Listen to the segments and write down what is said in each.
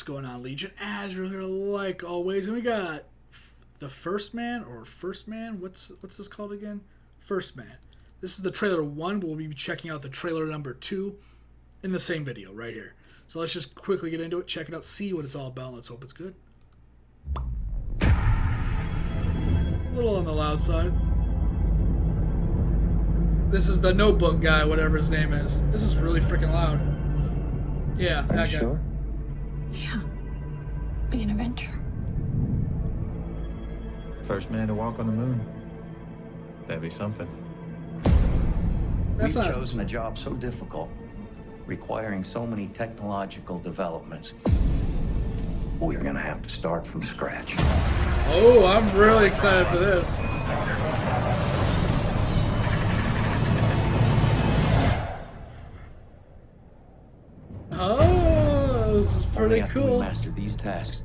What's going on, Legion? Azrael here, like always, and we got the First Man, or First Man. What's this called again? First Man. This is the trailer 1. We'll be checking out the trailer number 2 in the same video right here. So let's just quickly get into it, check it out, see what it's all about. Let's hope it's good. A little on the loud side. This is the Notebook guy, whatever his name is. This is really freaking loud. Yeah, that guy. Sure? Yeah. Be an adventure. First man to walk on the moon. That'd be something. That's We've not... chosen a job so difficult, requiring so many technological developments. We're gonna have to start from scratch. Oh, I'm really excited for this. Oh, this is pretty Only after we cool. master these tasks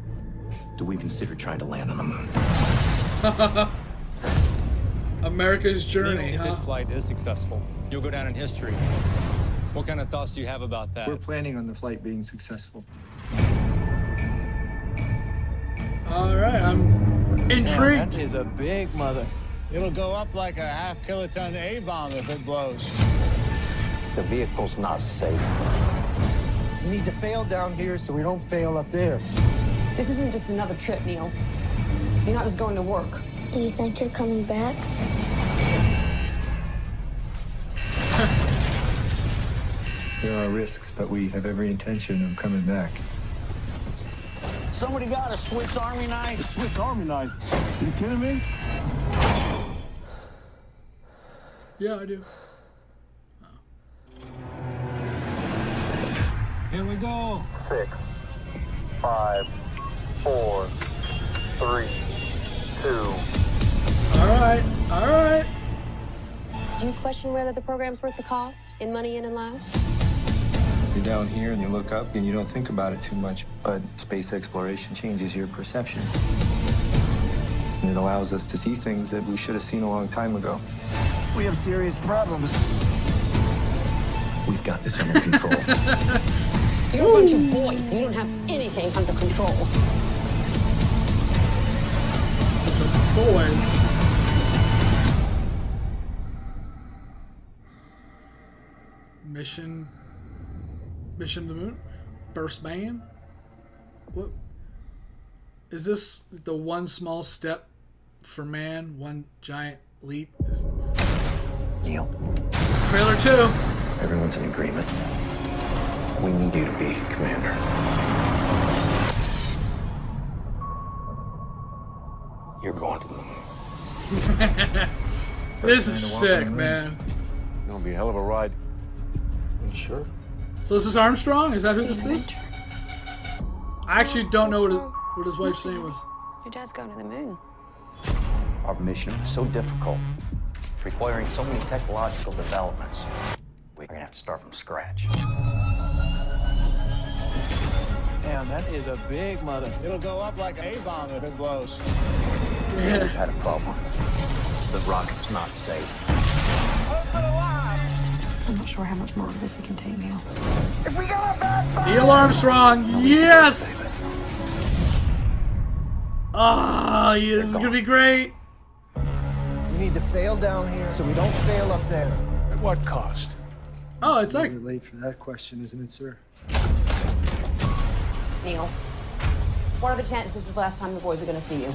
do we consider trying to land on the moon. America's journey, If huh? this flight is successful, you'll go down in history. What kind of thoughts do you have about that? We're planning on the flight being successful. All right, I'm intrigued. That is a big mother. It'll go up like a half-kiloton A-bomb if it blows. The vehicle's not safe. We need to fail down here so we don't fail up there. This isn't just another trip, Neil. You're not just going to work. Do you think you're coming back? There are risks, but we have every intention of coming back. Somebody got a Swiss Army knife? A Swiss Army knife? You kidding me? Yeah, I do. Here we go. 6, 5, 4, 3, 2. All right, all right. Do you question whether the program's worth the cost in money and in lives? You're down here and you look up and you don't think about it too much, but space exploration changes your perception. And it allows us to see things that we should have seen a long time ago. We have serious problems. We've got this under control. You're a bunch of boys, and you don't have anything under control. Boys. Mission to the moon? First man? What? Is this the one small step for man, one giant leap? Neil, Trailer 2. everyone's in agreement. We need you to be commander. You're going to the moon. This is sick, man. Gonna be a hell of a ride. Sure. So is this Armstrong? Is that who this is? I actually don't know what his wife's name was. Your dad's going to the moon. Our mission is so difficult, requiring so many technological developments. We're gonna have to start from scratch. Damn, that is a big mother. It'll go up like an A-bomb if it blows. We've had a problem. The rocket's not safe. I'm not sure how much more of this we can take, Neil. Neil Armstrong, yes! Ah, yeah, this is gonna be great. We need to fail down here so we don't fail up there. At what cost? Oh, it's like, You're late for that question, isn't it, sir? Neil, what are the chances this is the last time the boys are going to see you?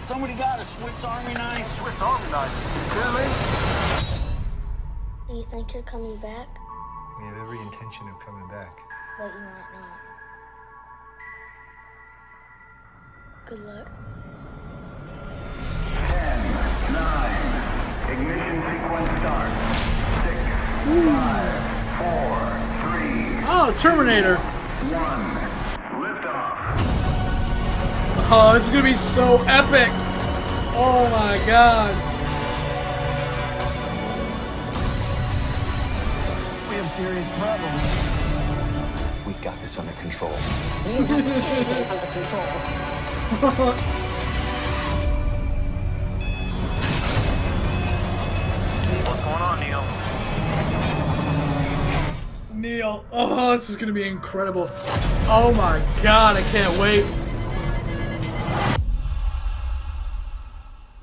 Somebody got a Swiss Army knife? Swiss Army knife. You kidding me? Do you think you're coming back? We have every intention of coming back. But you might not. Good luck. 10, 9. Ignition sequence start. 6, 5, 4, 3, oh, Terminator. 1. Lift off. Oh, this is gonna be so epic. Oh my god. We have serious problems. We've got this under control. You don't have anything under control. What's going on, Neil? Neil. Oh, this is going to be incredible. Oh my god, I can't wait.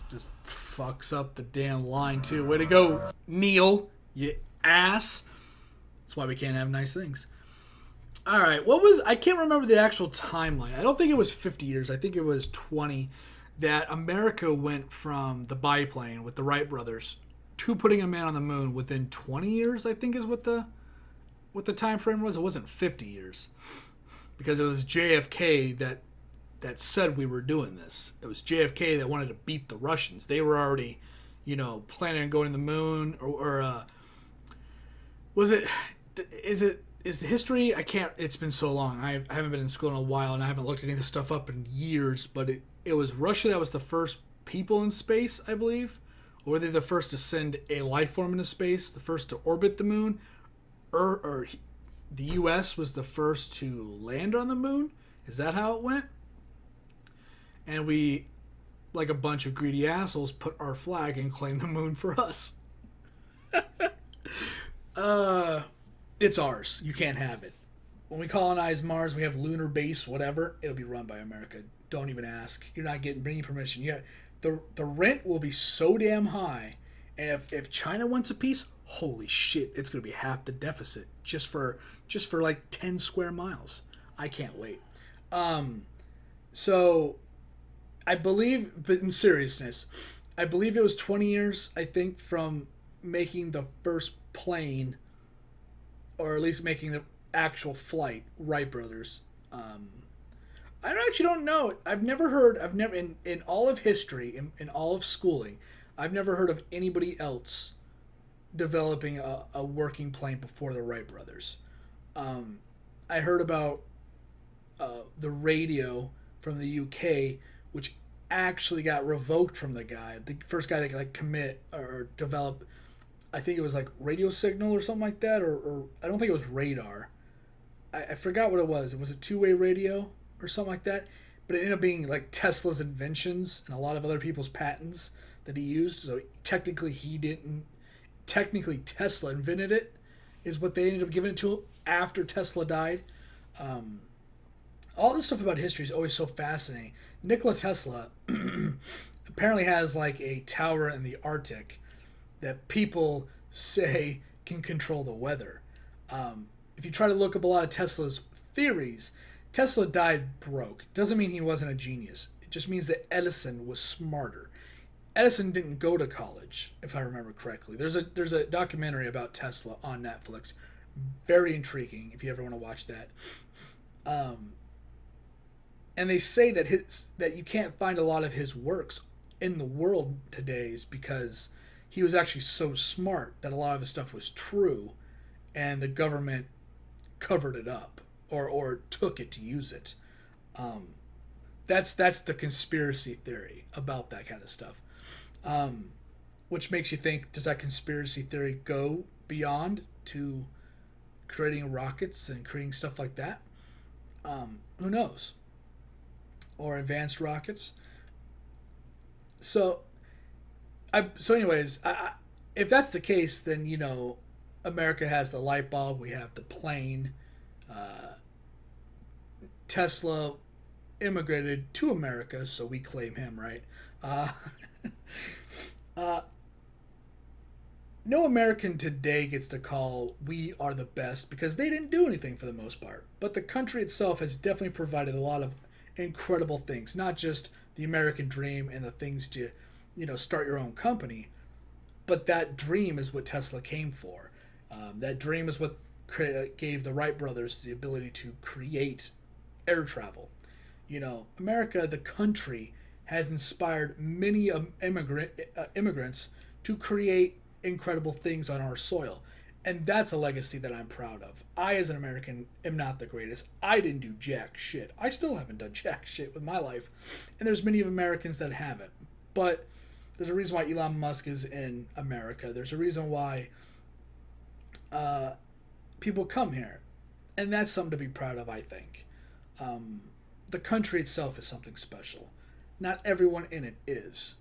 Just fucks up the damn line, too. Way to go, Neil, you ass. That's why we can't have nice things. All right, I can't remember the actual timeline. I don't think it was 50 years. I think it was 20 that America went from the biplane with the Wright brothers to putting a man on the moon within 20 years, I think is what the time frame was. It wasn't 50 years. Because it was JFK that said we were doing this. It was JFK that wanted to beat the Russians. They were already, planning on going to the moon is the history? It's been so long. I haven't been in school in a while, and I haven't looked any of this stuff up in years, but it was Russia that was the first people in space, I believe. Or were they the first to send a life form into space, the first to orbit the moon? Or the U.S. was the first to land on the moon? Is that how it went? And we, like a bunch of greedy assholes, put our flag and claimed the moon for us. It's ours. You can't have it. When we colonize Mars, we have lunar base, whatever. It'll be run by America. Don't even ask. You're not getting any permission yet. The rent will be so damn high, and if China wants a piece, holy shit, it's gonna be half the deficit just for like 10 square miles. I can't wait. So I believe, but in seriousness, I believe it was 20 years. I think from making the first plane, or at least making the actual flight, Wright brothers. I actually don't know. I've never in all of history, in all of schooling, I've never heard of anybody else developing a working plane before the Wright brothers. I heard about the radio from the UK, which actually got revoked from the first guy that could commit or develop. I think it was radio signal or something like that, or I don't think it was radar. I forgot what it was. It was a two-way radio or something like that, but it ended up being Tesla's inventions and a lot of other people's patents that he used. So technically he didn't. Technically Tesla invented it, is what they ended up giving it to him after Tesla died. All this stuff about history is always so fascinating. Nikola Tesla apparently has a tower in the Arctic that people say can control the weather. If you try to look up a lot of Tesla's theories, Tesla died broke. Doesn't mean he wasn't a genius. It just means that Edison was smarter. Edison didn't go to college, if I remember correctly. There's a documentary about Tesla on Netflix. Very intriguing if you ever want to watch that. And they say that you can't find a lot of his works in the world today is because he was actually so smart that a lot of his stuff was true, and the government covered it up or took it to use it. That's the conspiracy theory about that kind of stuff. Which makes you think, does that conspiracy theory go beyond to creating rockets and creating stuff like that? Who knows? Or advanced rockets. So anyways, if that's the case, then America has the light bulb. We have the plane. Tesla immigrated to America, so we claim him, right? No American today gets to call we are the best because they didn't do anything for the most part. But the country itself has definitely provided a lot of incredible things, not just the American dream and the things to, start your own company, but that dream is what Tesla came for. That dream is what gave the Wright brothers the ability to create air travel. America, the country, has inspired many immigrants to create incredible things on our soil. And that's a legacy that I'm proud of. I, as an American, am not the greatest. I didn't do jack shit. I still haven't done jack shit with my life. And there's many of Americans that haven't. But there's a reason why Elon Musk is in America. There's a reason why people come here. And that's something to be proud of, I think. The country itself is something special. Not everyone in it is.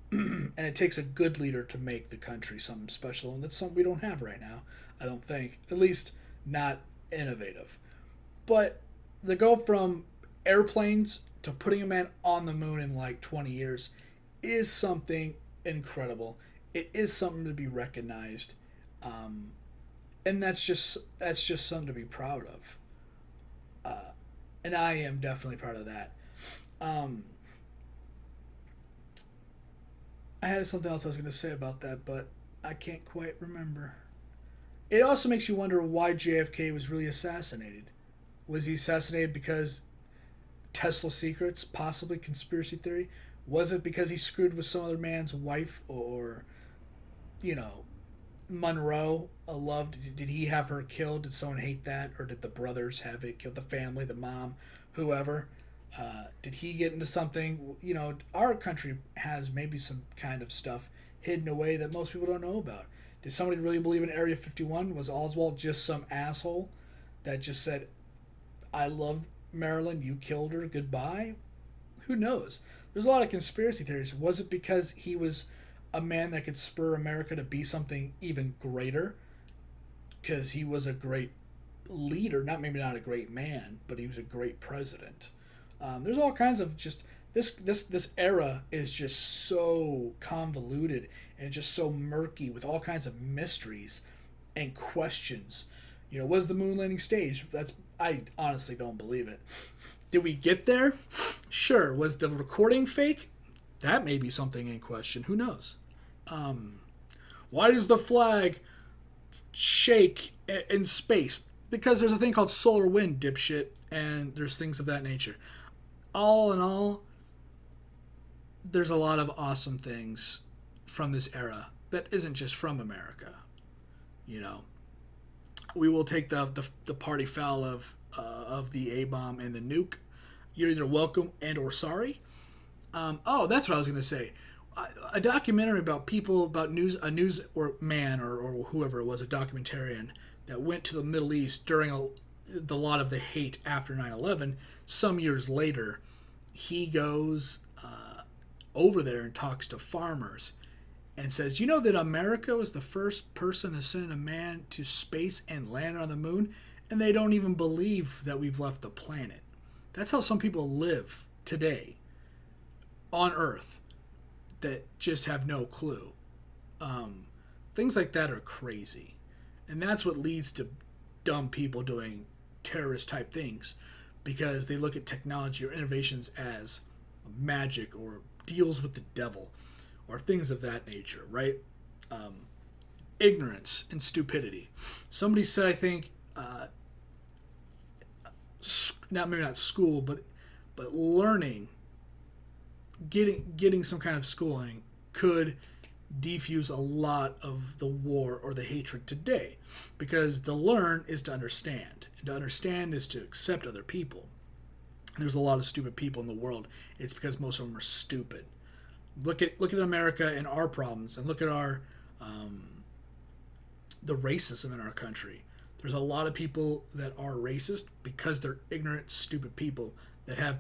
And it takes a good leader to make the country something special, and that's something we don't have right now, I don't think. At least not innovative. But the go from airplanes to putting a man on the moon in like 20 years is something incredible. It is something to be recognized. And that's just something to be proud of. And I am definitely proud of that. I had something else I was going to say about that, but I can't quite remember. It also makes you wonder why JFK was really assassinated. Was he assassinated because Tesla secrets, possibly conspiracy theory? Was it because he screwed with some other man's wife, or, Monroe, did he have her killed? Did someone hate that? Or did the brothers have it killed? The family, the mom, whoever? Did he get into something? Our country has maybe some kind of stuff hidden away that most people don't know about. Did somebody really believe in Area 51? Was Oswald just some asshole that just said, I love Marilyn, you killed her, goodbye? Who knows? There's a lot of conspiracy theories. Was it because he was a man that could spur America to be something even greater? Because he was a great leader, maybe not a great man, but he was a great president. There's all kinds of just this era is just so convoluted and just so murky with all kinds of mysteries and questions. Was the moon landing staged? I honestly don't believe it. Did we get there? Sure. Was the recording fake? That may be something in question. Who knows? Why does the flag shake in space? Because there's a thing called solar wind, dipshit, and there's things of that nature. All in all, there's a lot of awesome things from this era that isn't just from America. We will take the party foul of the A-bomb and the nuke. You're either welcome and or sorry. That's what I was going to say. A documentary about a news or man or whoever it was, a documentarian that went to the Middle East during the lot of the hate after 9/11. Some years later, he goes over there and talks to farmers and says, that America was the first person to send a man to space and land on the moon, and they don't even believe that we've left the planet. That's how some people live today on Earth that just have no clue. Things like that are crazy. And that's what leads to dumb people doing terrorist type things, because they look at technology or innovations as magic or deals with the devil or things of that nature, right? Ignorance and stupidity. Somebody said, I think, maybe not school, but learning, getting some kind of schooling could defuse a lot of the war or the hatred today, because to learn is to understand, and to understand is to accept other people. There's a lot of stupid people in the world. It's because most of them are stupid. Look at America and our problems, and look at our the racism in our country. There's a lot of people that are racist because they're ignorant, stupid people that have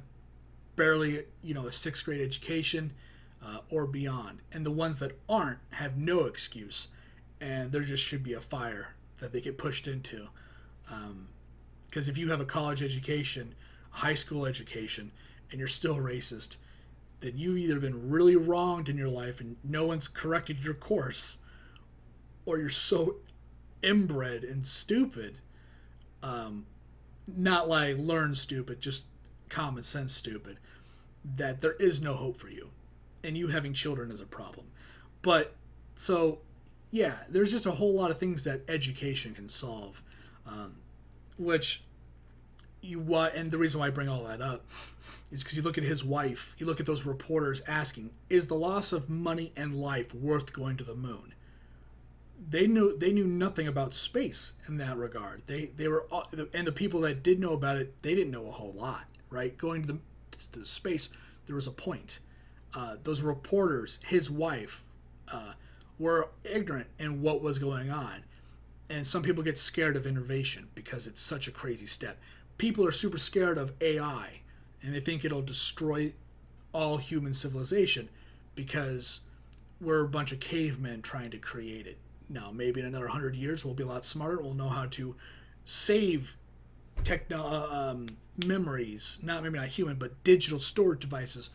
barely, a sixth grade education or beyond. And the ones that aren't have no excuse, and there just should be a fire that they get pushed into. Because if you have a college education, high school education, and you're still racist, then you've either been really wronged in your life and no one's corrected your course, or you're so inbred and stupid, not like learn stupid, just common sense stupid, that there is no hope for you, and you having children is a problem. But so yeah, there's just a whole lot of things that education can solve, and the reason why I bring all that up is because you look at his wife, you look at those reporters asking, is the loss of money and life worth going to the moon? They knew nothing about space in that regard. They were, and the people that did know about it, they didn't know a whole lot, right? Going to the space, there was a point. Those reporters, his wife, were ignorant in what was going on, and some people get scared of innovation because it's such a crazy step. People are super scared of AI, and they think it'll destroy all human civilization because we're a bunch of cavemen trying to create it. Now, maybe in another 100 years, we'll be a lot smarter. We'll know how to save memories, maybe not human, but digital storage devices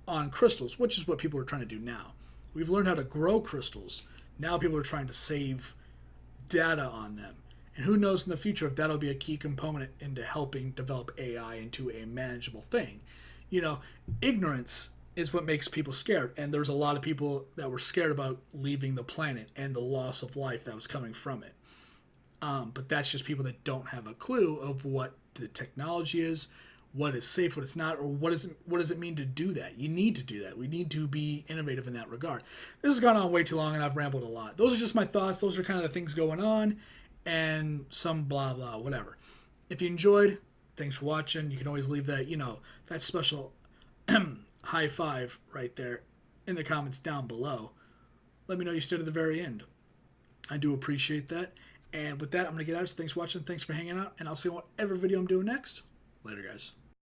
on crystals, which is what people are trying to do now. We've learned how to grow crystals. Now people are trying to save data on them. And who knows in the future if that'll be a key component into helping develop AI into a manageable thing. You know, ignorance is what makes people scared. And there's a lot of people that were scared about leaving the planet and the loss of life that was coming from it. But that's just people that don't have a clue of what the technology is, what is safe, what it's not, or what does it mean to do that. You need to do that. We need to be innovative in that regard. This has gone on way too long, and I've rambled a lot. Those are just my thoughts. Those are kind of the things going on, and some blah, blah, whatever. If you enjoyed, thanks for watching. You can always leave that, that special high five right there in the comments down below. Let me know you stayed to the very end. I do appreciate that. And with that, I'm going to get out. So thanks for watching. Thanks for hanging out. And I'll see you on whatever video I'm doing next. Later, guys.